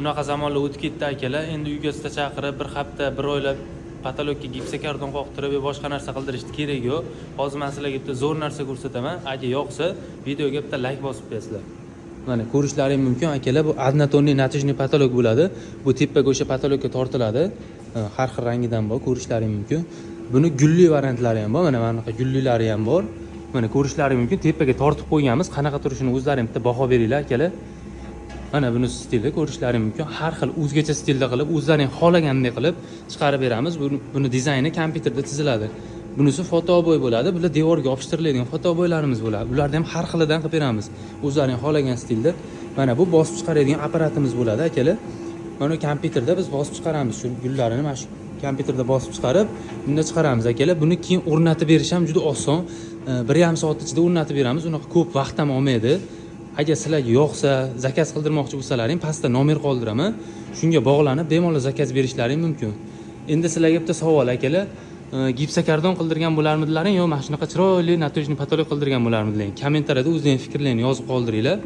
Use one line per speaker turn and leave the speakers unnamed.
Unaqa zamonlar o'tib ketdi akalar. Endi uyga chaqirib, bir hafta, bir oylab patologga gipsokardon qoqtirib va boshqa narsa qildirishni keragi yo'q. Hozir men sizlarga bitta zo'r narsa ko'rsataman. Agar yoqsa, videoga bitta like bosib qo'yasizlar. Mana ko'rishlaring mumkin akalar, bu однотонный натяжный patolog bo'ladi. Bu tepaga o'sha patologga tortiladi. Har xil rangidan bor, ko'rishlaring mumkin. Buni gulli variantlari ham bor. Mana bunaqa gullilari ham bor. Mana ko'rishlaring mumkin. Tepaga tortib qo'yganmiz. Qanaqa turishini o'zlaring bitta baho beringlar akalar. Mana buni stilda ko'rishlaring mumkin. Har xil o'zgacha stilda qilib, o'zlaring xohlagandek qilib chiqarib beramiz. Buni dizayni kompyuterda chiziladi. Bunisi fotobo'y bo'ladi. Bular devorga yopishtiriladigan fotobo'ylarimiz bo'ladi. Ularni ham har xilidan qilib beramiz. O'zlaring xohlagan stilda. Mana bu bosib chiqaradigan apparatimiz bo'ladi akalar. Mana kompyuterda biz bosib chiqaramiz shu gullarini, mana shu kompyuterda bosib chiqarib, bunda chiqaramiz akalar. Buni keyin o'rnatib berish ham juda oson. 1,5 soat ichida o'rnatib beramiz. Unaqa ko'p vaqt ham olmaydi. Agar sizlarga yoqsa, zakaz qildirmoqchi bo'lsalaring, pastda nomer qoldiraman. Shunga bog'lanib bemalol zakaz berishlaring mumkin. Endi sizlarga bitta savol akalar. Gipsokardon qildirgan bo'larmidilaring yo mana shunaqa chiroyli natujniy patolog qildirgan bo'larmidilaring? Kommentariyada o'zingizning fikrlaringizni yozib qoldiringlar.